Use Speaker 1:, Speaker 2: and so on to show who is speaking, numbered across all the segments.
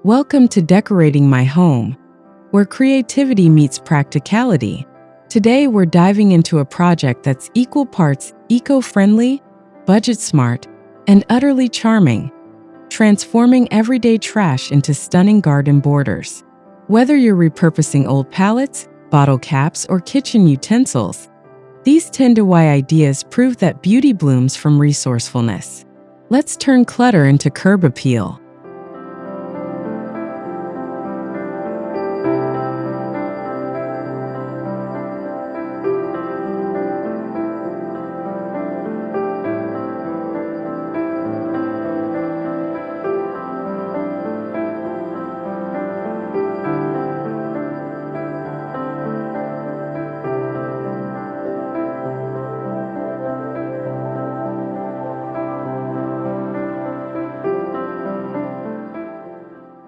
Speaker 1: Welcome to Decorating My Home, where creativity meets practicality. Today we're diving into a project that's equal parts eco-friendly, budget-smart, and utterly charming, transforming everyday trash into stunning garden borders. Whether you're repurposing old pallets, bottle caps, or kitchen utensils, these 10-to-1 ideas prove that beauty blooms from resourcefulness. Let's turn clutter into curb appeal.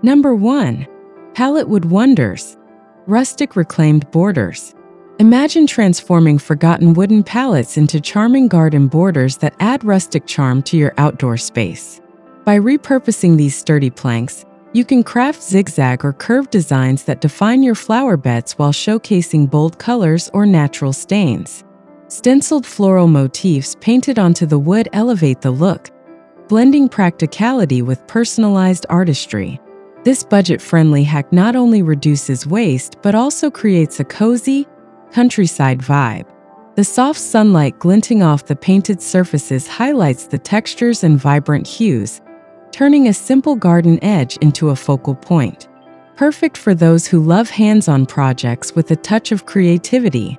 Speaker 1: Number 1. Pallet Wood Wonders. Rustic reclaimed borders. Imagine transforming forgotten wooden pallets into charming garden borders that add rustic charm to your outdoor space. By repurposing these sturdy planks, you can craft zigzag or curved designs that define your flower beds while showcasing bold colors or natural stains. Stenciled floral motifs painted onto the wood elevate the look, blending practicality with personalized artistry. This budget-friendly hack not only reduces waste but also creates a cozy, countryside vibe. The soft sunlight glinting off the painted surfaces highlights the textures and vibrant hues, turning a simple garden edge into a focal point. Perfect for those who love hands-on projects with a touch of creativity.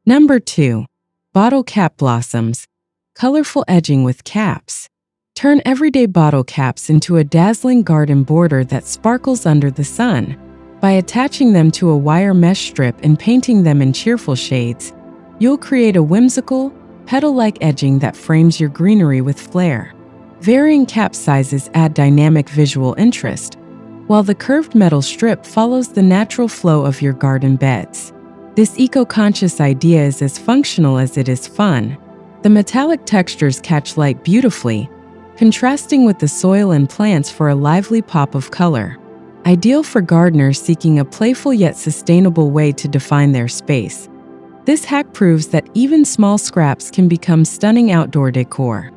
Speaker 1: Number 2. Bottle Cap Blossoms. Colorful edging with caps. Turn everyday bottle caps into a dazzling garden border that sparkles under the sun. By attaching them to a wire mesh strip and painting them in cheerful shades, you'll create a whimsical, petal-like edging that frames your greenery with flair. Varying cap sizes add dynamic visual interest, while the curved metal strip follows the natural flow of your garden beds. This eco-conscious idea is as functional as it is fun. The metallic textures catch light beautifully, contrasting with the soil and plants for a lively pop of color. ideal for gardeners seeking a playful yet sustainable way to define their space. This hack proves that even small scraps can become stunning outdoor decor.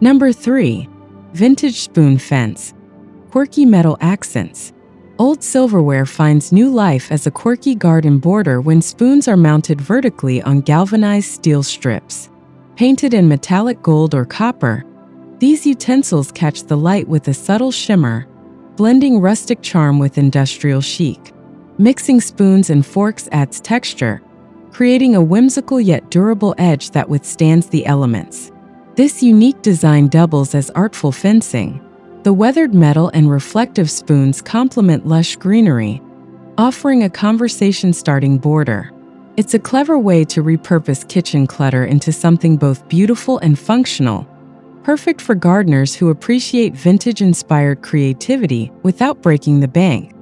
Speaker 1: Number 3. Vintage spoon fence. Quirky metal accents. Old silverware finds new life as a quirky garden border when spoons are mounted vertically on galvanized steel strips. Painted in metallic gold or copper, these utensils catch the light with a subtle shimmer, blending rustic charm with industrial chic. Mixing spoons and forks adds texture, creating a whimsical yet durable edge that withstands the elements. This unique design doubles as artful fencing. The weathered metal and reflective spoons complement lush greenery, offering a conversation-starting border. It's a clever way to repurpose kitchen clutter into something both beautiful and functional, perfect for gardeners who appreciate vintage-inspired creativity without breaking the bank.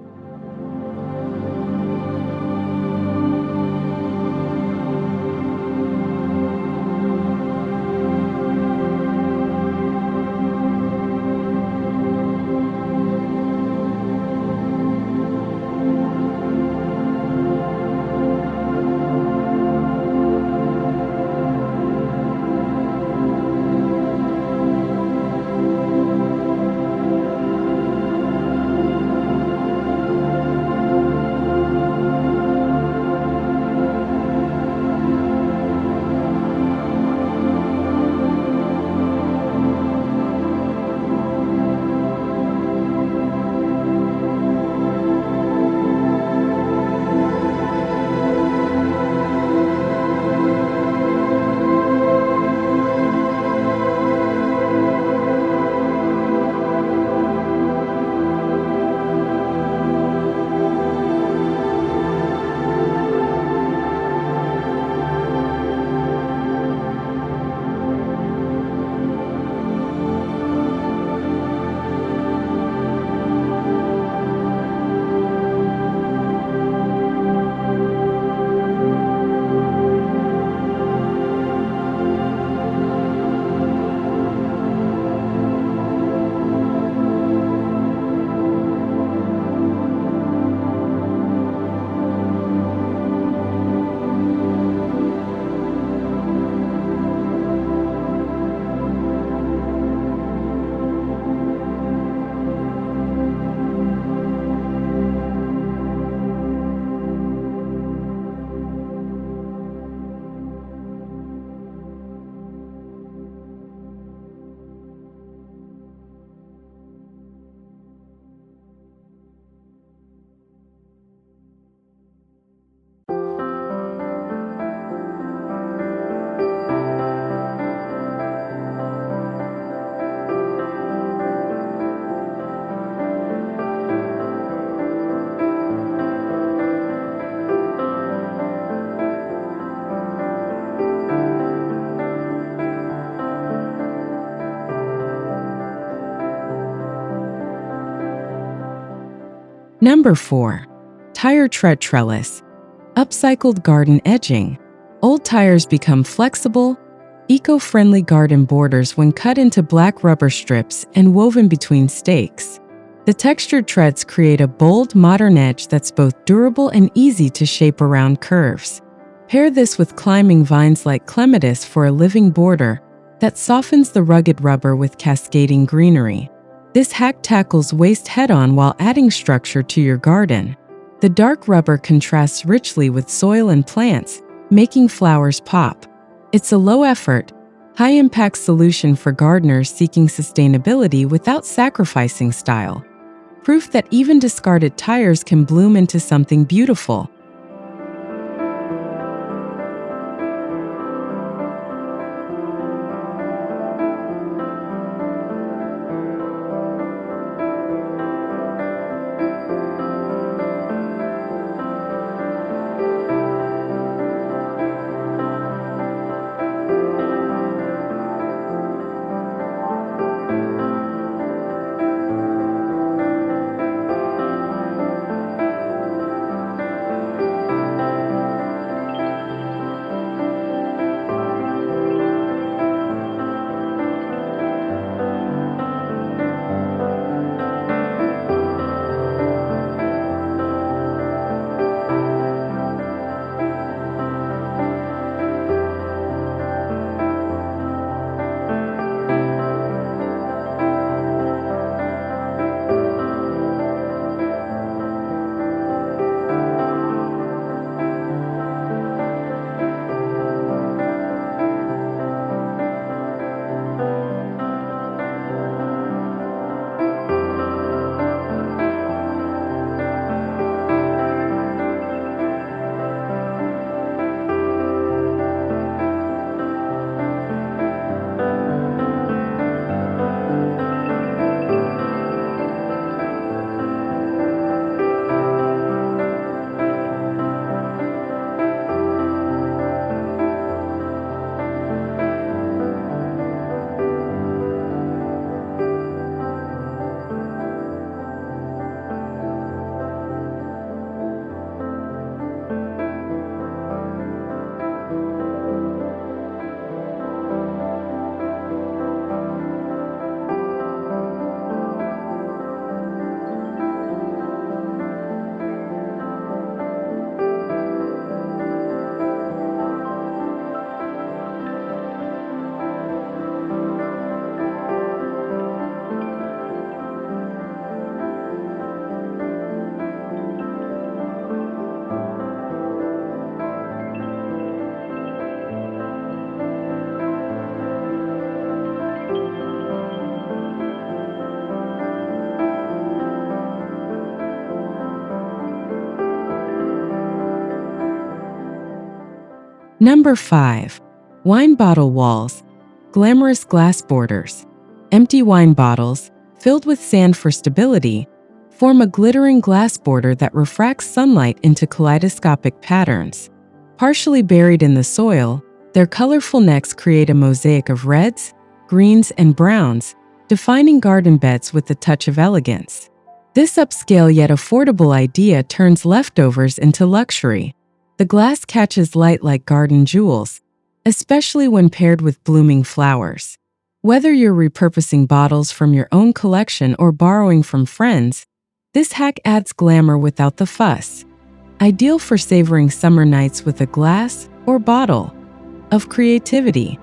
Speaker 1: Number 4. Tire tread trellis. Upcycled garden edging. Old tires become flexible, eco-friendly garden borders when cut into black rubber strips and woven between stakes. The textured treads create a bold, modern edge that's both durable and easy to shape around curves. Pair this with climbing vines like clematis for a living border that softens the rugged rubber with cascading greenery. This hack tackles waste head-on while adding structure to your garden. The dark rubber contrasts richly with soil and plants, making flowers pop. It's a low-effort, high-impact solution for gardeners seeking sustainability without sacrificing style. Proof that even discarded tires can bloom into something beautiful. Number 5. Wine bottle walls. Glamorous glass borders. Empty wine bottles, filled with sand for stability, form a glittering glass border that refracts sunlight into kaleidoscopic patterns. Partially buried in the soil, their colorful necks create a mosaic of reds, greens, and browns, defining garden beds with a touch of elegance. This upscale yet affordable idea turns leftovers into luxury. The glass catches light like garden jewels, especially when paired with blooming flowers. Whether you're repurposing bottles from your own collection or borrowing from friends, this hack adds glamour without the fuss. Ideal for savoring summer nights with a glass or bottle of creativity.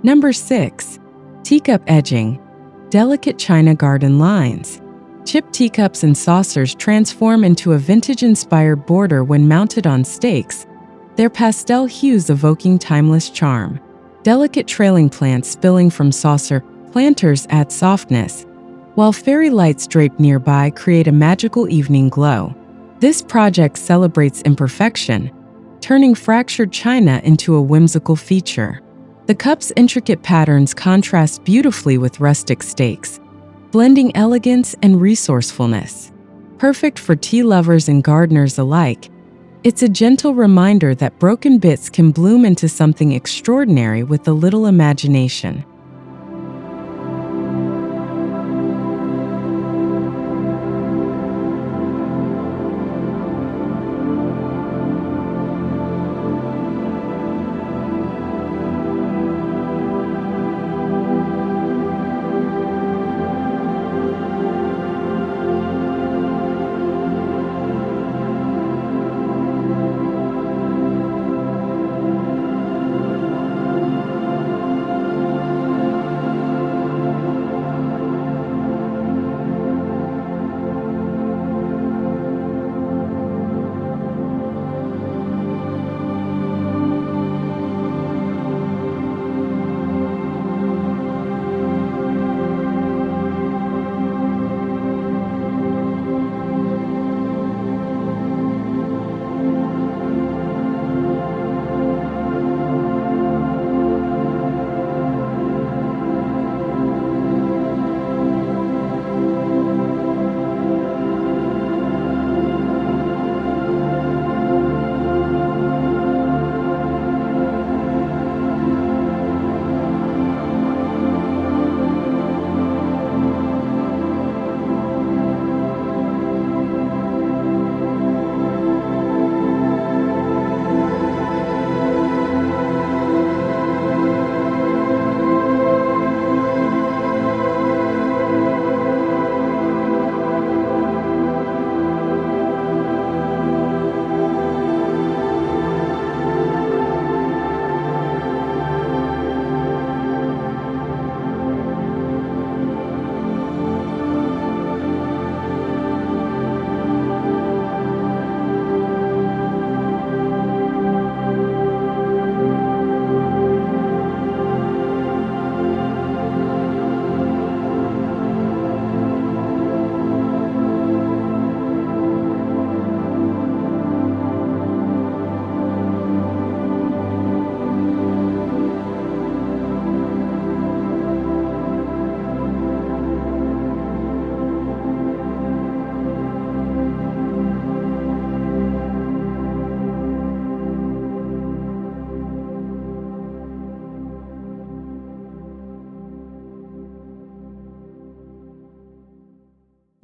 Speaker 1: Number 6. Teacup Edging, delicate china garden lines. Chipped teacups and saucers transform into a vintage-inspired border when mounted on stakes, their pastel hues evoking timeless charm. Delicate trailing plants spilling from saucer planters add softness, while fairy lights draped nearby create a magical evening glow. This project celebrates imperfection, turning fractured china into a whimsical feature. The cup's intricate patterns contrast beautifully with rustic stakes, blending elegance and resourcefulness. Perfect for tea lovers and gardeners alike, it's a gentle reminder that broken bits can bloom into something extraordinary with a little imagination.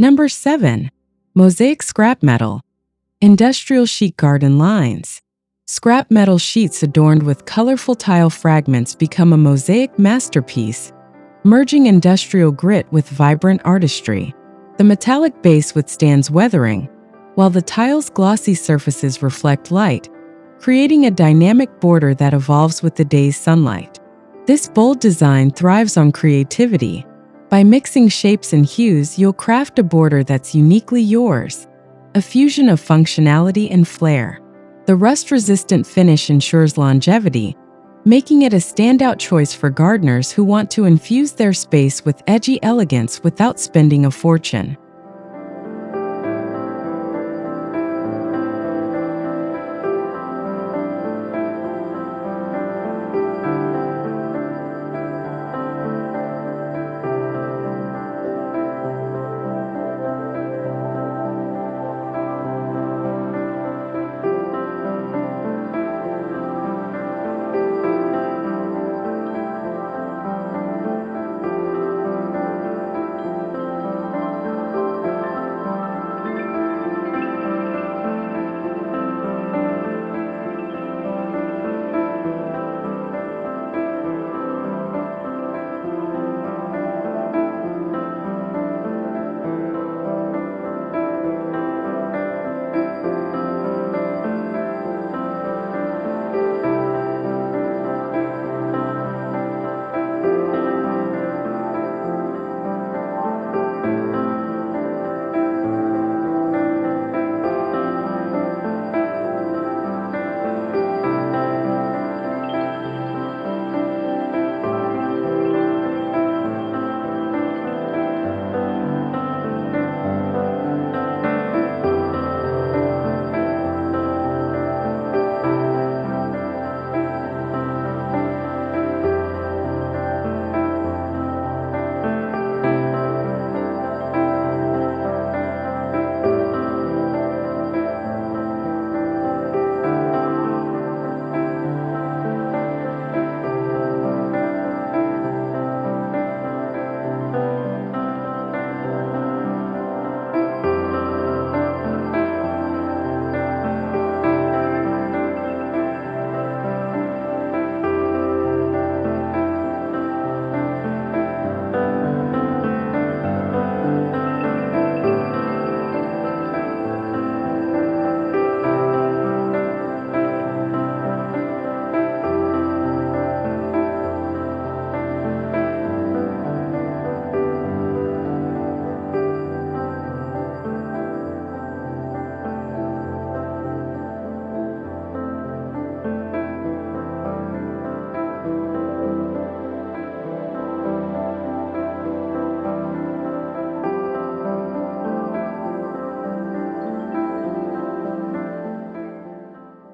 Speaker 1: Number 7. Mosaic Scrap Metal, industrial sheet garden lines. Scrap metal sheets adorned with colorful tile fragments become a mosaic masterpiece, merging industrial grit with vibrant artistry. The metallic base withstands weathering, while the tile's glossy surfaces reflect light, creating a dynamic border that evolves with the day's sunlight. This bold design thrives on creativity. By mixing shapes and hues, you'll craft a border that's uniquely yours, a fusion of functionality and flair. The rust-resistant finish ensures longevity, making it a standout choice for gardeners who want to infuse their space with edgy elegance without spending a fortune.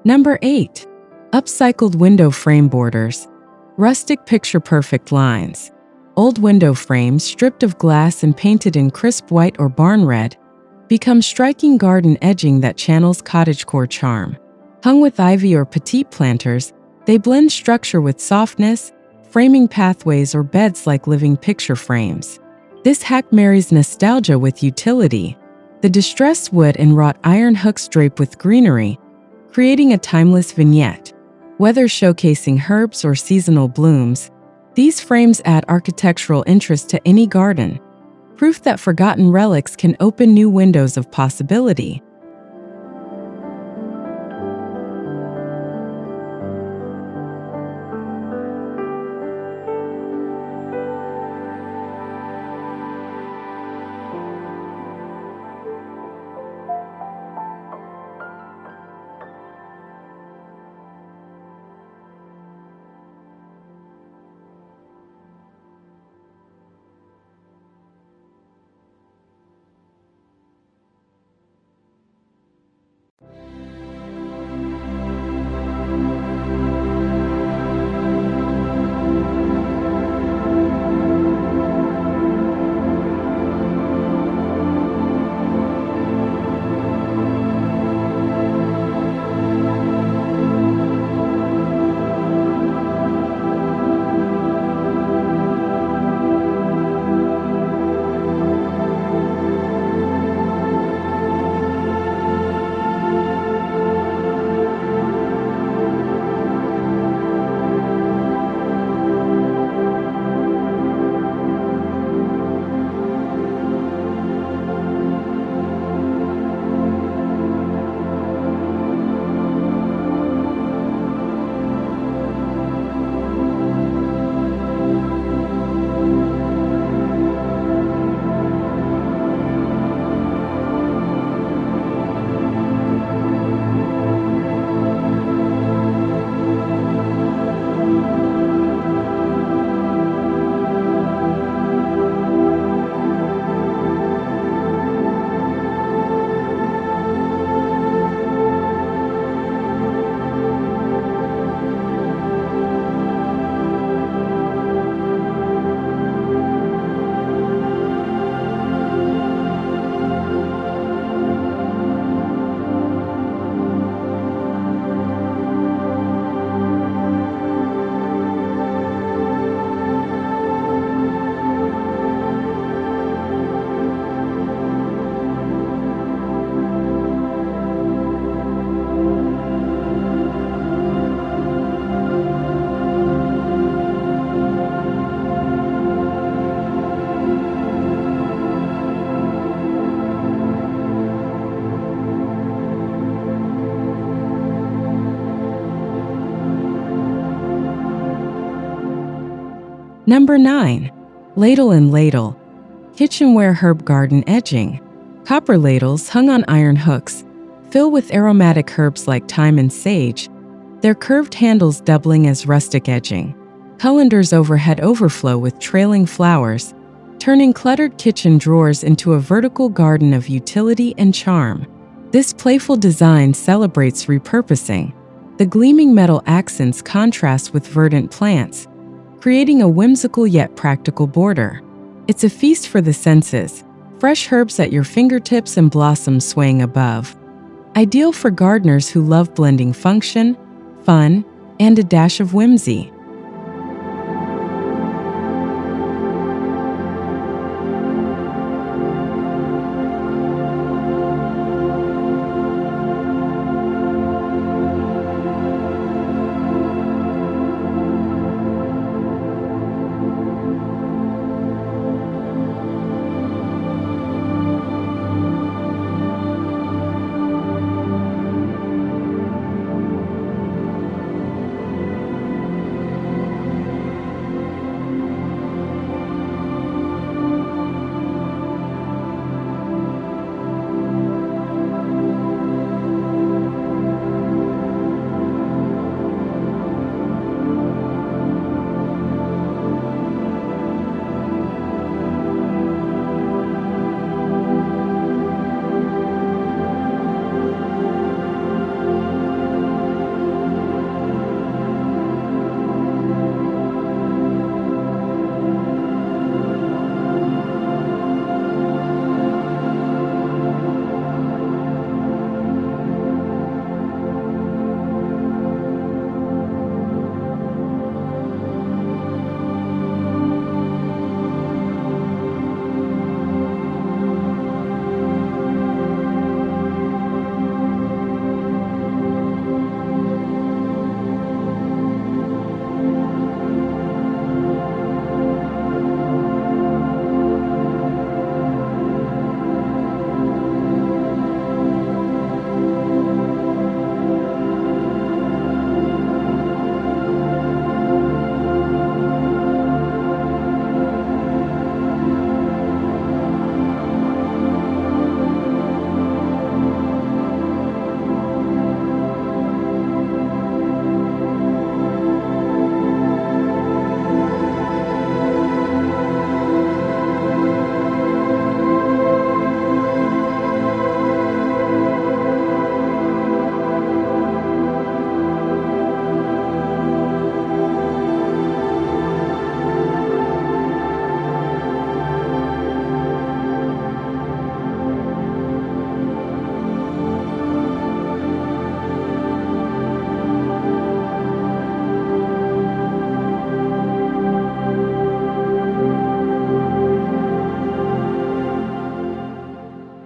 Speaker 1: Number 8. Upcycled window frame borders. Rustic picture-perfect lines. Old window frames, stripped of glass and painted in crisp white or barn red, become striking garden edging that channels cottagecore charm. Hung with ivy or petite planters, they blend structure with softness, framing pathways or beds like living picture frames. This hack marries nostalgia with utility. The distressed wood and wrought iron hooks drape with greenery, creating a timeless vignette. Whether showcasing herbs or seasonal blooms, these frames add architectural interest to any garden. Proof that forgotten relics can open new windows of possibility. Number 9. Ladle and Ladle. Kitchenware herb garden edging. Copper ladles hung on iron hooks, fill with aromatic herbs like thyme and sage, their curved handles doubling as rustic edging. Colanders overhead overflow with trailing flowers, turning cluttered kitchen drawers into a vertical garden of utility and charm. This playful design celebrates repurposing. The gleaming metal accents contrast with verdant plants, creating a whimsical yet practical border. It's a feast for the senses, fresh herbs at your fingertips and blossoms swaying above. Ideal for gardeners who love blending function, fun, and a dash of whimsy.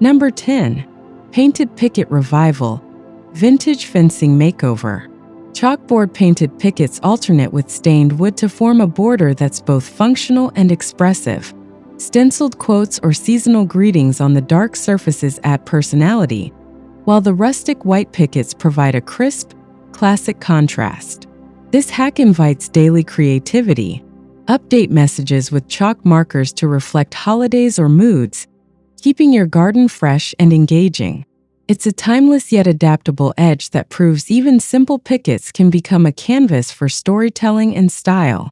Speaker 1: Number 10. Painted Picket Revival, Vintage Fencing Makeover. Chalkboard painted pickets alternate with stained wood to form a border that's both functional and expressive. Stenciled quotes or seasonal greetings on the dark surfaces add personality, while the rustic white pickets provide a crisp, classic contrast. This hack invites daily creativity. Update messages with chalk markers to reflect holidays or moods, keeping your garden fresh and engaging. It's a timeless yet adaptable edge that proves even simple pickets can become a canvas for storytelling and style.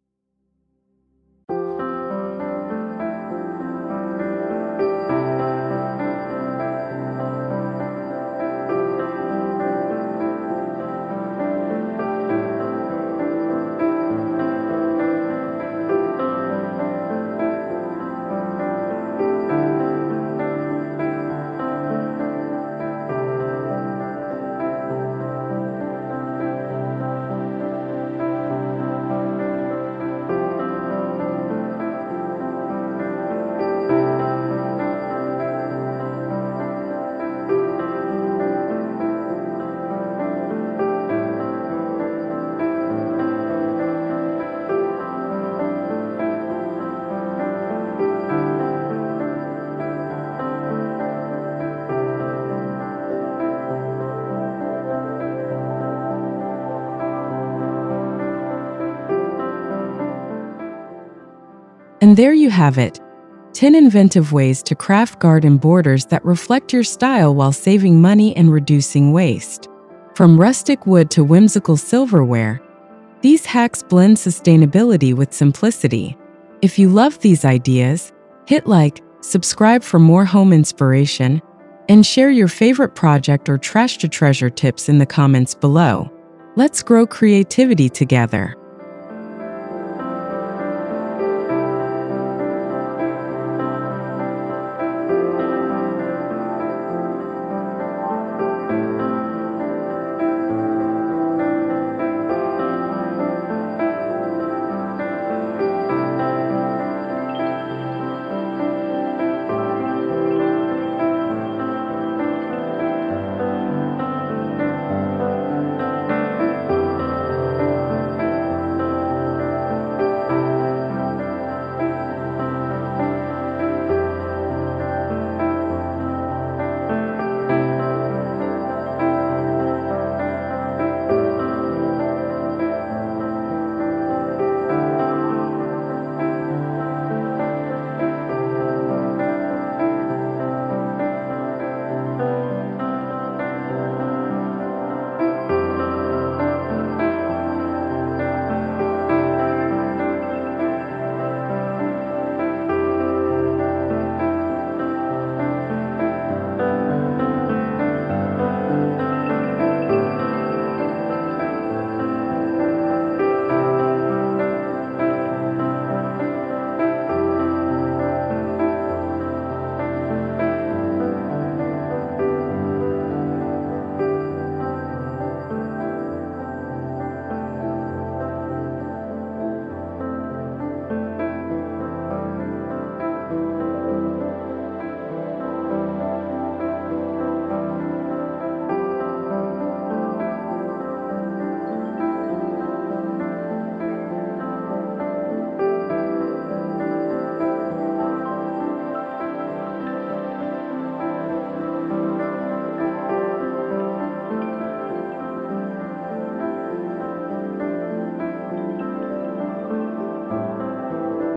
Speaker 1: And there you have it, 10 inventive ways to craft garden borders that reflect your style while saving money and reducing waste. From rustic wood to whimsical silverware, these hacks blend sustainability with simplicity. If you love these ideas, hit like, subscribe for more home inspiration, and share your favorite project or trash to treasure tips in the comments below. Let's grow creativity together.